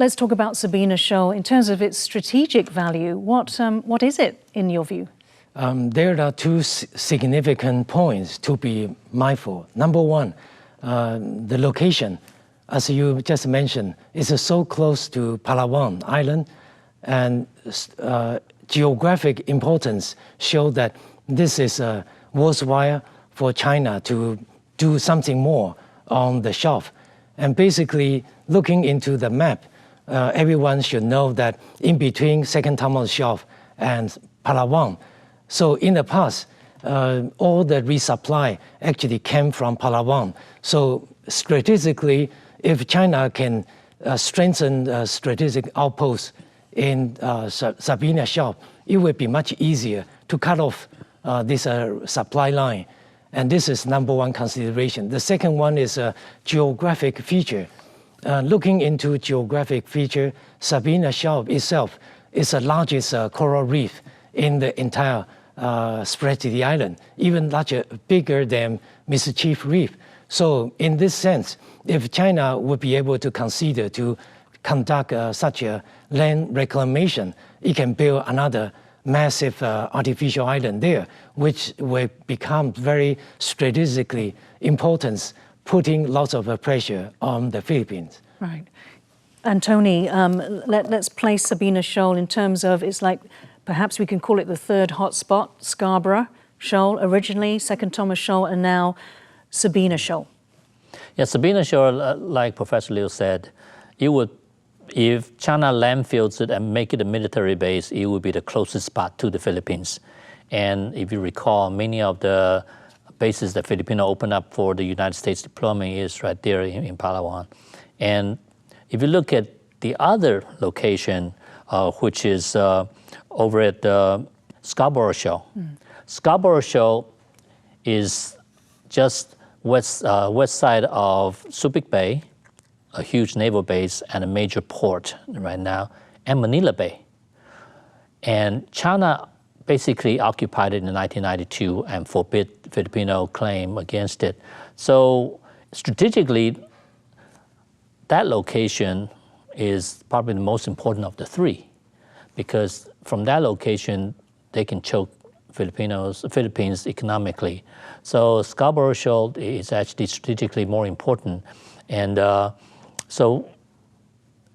Let's talk about Sabina Shoal. In terms of its strategic value, what is it in your view? There are two significant points to be mindful. Number one, the location, as you just mentioned, is so close to Palawan Island, and geographic importance show that this is worthwhile for China to do something more on the shelf. And basically, looking into the map, everyone should know that in between Second Thomas Shelf and Palawan, so in the past, all the resupply actually came from Palawan. So strategically, if China can strengthen strategic outposts in Sabina Shelf, it would be much easier to cut off this supply line. And this is number one consideration. The second one is a geographic feature. Looking into geographic feature, Sabina Shelf itself is the largest coral reef in the entire spread to the island, even larger, bigger than Mischief Reef. So in this sense, if China would be able to consider to conduct such a land reclamation, it can build another massive artificial island there, which will become very strategically important, putting lots of pressure on the Philippines. Right. And Tony, let's place Sabina Shoal in terms of, it's like, perhaps we can call it the third hotspot, Scarborough Shoal originally, Second Thomas Shoal, and now Sabina Shoal. Yeah, Sabina Shoal, like Professor Liu said, it would, if China landfills it and make it a military base, it would be the closest spot to the Philippines. And if you recall, many of the bases that Filipino opened up for the United States deployment is right there in Palawan. And if you look at the other location, which is over at Scarborough Shoal. Scarborough Shoal is just west side of Subic Bay, a huge naval base and a major port right now, and Manila Bay. And China basically occupied it in 1992 and forbid Filipino claim against it. So strategically, that location is probably the most important of the three, because from that location, they can choke Philippines economically. So Scarborough Shoal is actually strategically more important. And so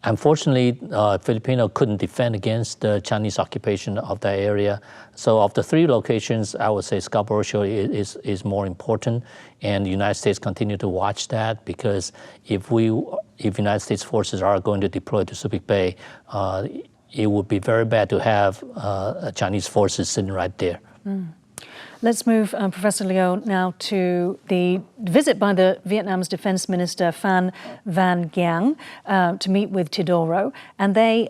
unfortunately, Filipino couldn't defend against the Chinese occupation of that area. So of the three locations, I would say Scarborough Shoal is more important. And the United States continue to watch that, because if United States forces are going to deploy to Subic Bay, it would be very bad to have Chinese forces sitting right there. Let's move, Professor Liu, now to the visit by the Vietnam's Defense Minister Phan Van Giang to meet with Teodoro, and they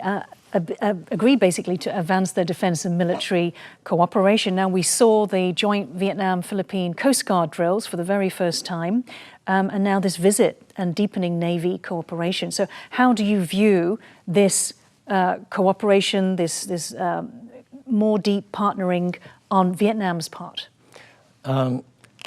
agreed basically to advance their defense and military cooperation. Now, we saw the joint Vietnam-Philippine Coast Guard drills for the very first time, and now this visit and deepening Navy cooperation. So how do you view this cooperation, this more deep partnering on Vietnam's part?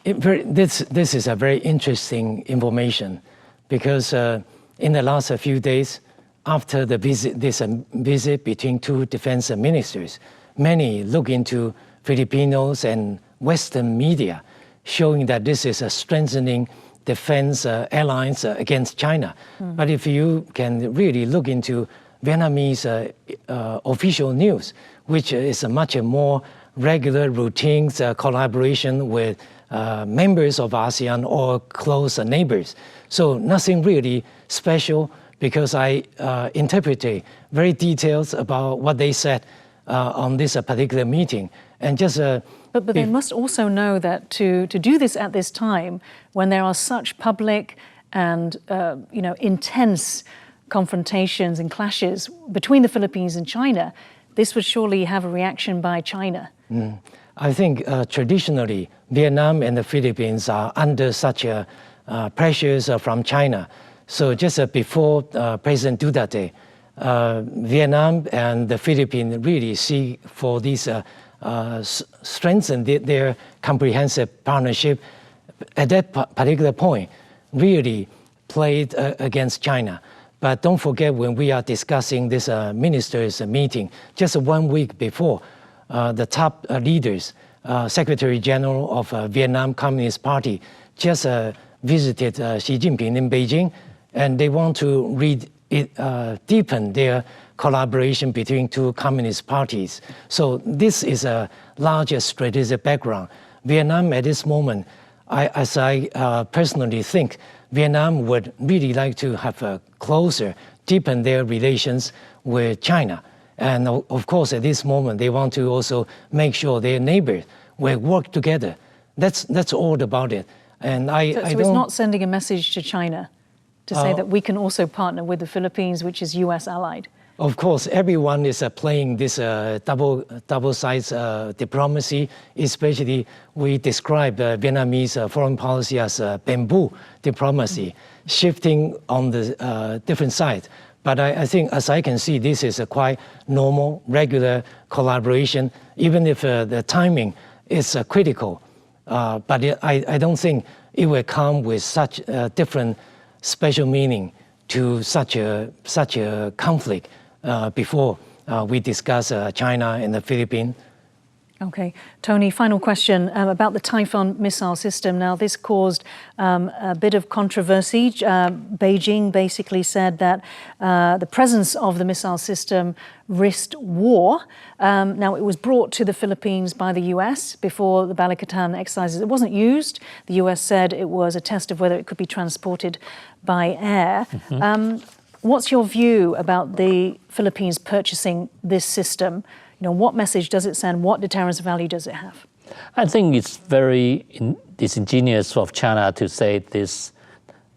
This is a very interesting information, because in the last few days, after the visit between two defense ministers, many look into Filipinos and Western media, showing that this is a strengthening defense alliance against China. But if you can really look into Vietnamese official news, which is a much more regular routines collaboration with members of ASEAN or close neighbors. So nothing really special, because I interpreted very details about what they said on this particular meeting. And just but they must also know that to do this at this time, when there are such public and intense confrontations and clashes between the Philippines and China, this would surely have a reaction by China. I think traditionally, Vietnam and the Philippines are under such pressures from China. So just before President Duterte, Vietnam and the Philippines really seek for this strengthen their comprehensive partnership. At that particular point, really played against China. But don't forget, when we are discussing this ministers' meeting, just 1 week before, the top leaders, Secretary General of Vietnam Communist Party, just visited Xi Jinping in Beijing, and they want to deepen their collaboration between two communist parties. So this is a larger strategic background. Vietnam at this moment, as I personally think, Vietnam would really like to have a closer, deepen their relations with China. And of course, at this moment, they want to also make sure their neighbors will work together. That's all about it. And so it's not sending a message to China to say that we can also partner with the Philippines, which is US allied. Of course, everyone is playing this double-sided diplomacy. Especially, we describe Vietnamese foreign policy as bamboo diplomacy, shifting on the different sides. But I think, as I can see, this is a quite normal, regular collaboration, even if the timing is critical. But I don't think it will come with such a different special meaning to such a conflict before we discuss China and the Philippines. Okay. Tony, final question about the Typhoon missile system. Now, this caused a bit of controversy. Beijing basically said that the presence of the missile system risked war. Now, it was brought to the Philippines by the US before the Balikatan exercises. It wasn't used. The US said it was a test of whether it could be transported by air. What's your view about the Philippines purchasing this system? You know, what message does it send? What deterrence value does it have? I think it's very disingenuous of China to say this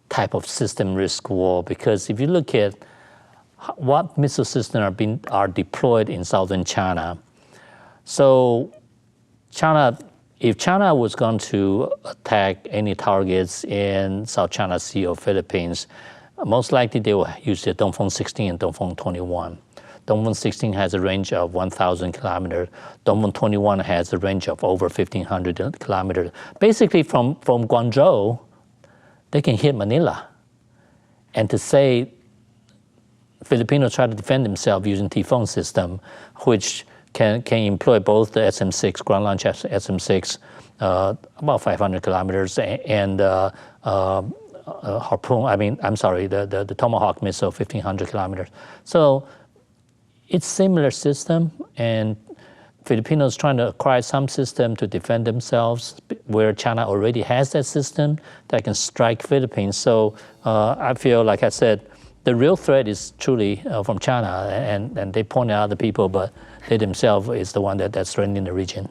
type of system risk war, because if you look at what missile systems are deployed in southern China, so if China was going to attack any targets in South China Sea or Philippines, most likely they will use the Dongfeng 16 and Dongfeng 21. Dongfeng 16 has a range of 1,000 kilometers. Dongfeng 21 has a range of over 1,500 kilometers. Basically, from Guangzhou, they can hit Manila. And to say Filipinos try to defend themselves using Typhoon system, which can employ both the SM-6, ground launch SM-6, about 500 kilometers, and Harpoon, the Tomahawk missile, 1,500 kilometers. So it's similar system, and Filipinos trying to acquire some system to defend themselves where China already has that system that can strike Philippines. So I feel, like I said, the real threat is truly from China, and they point out other people, but they themselves is the one that's threatening the region.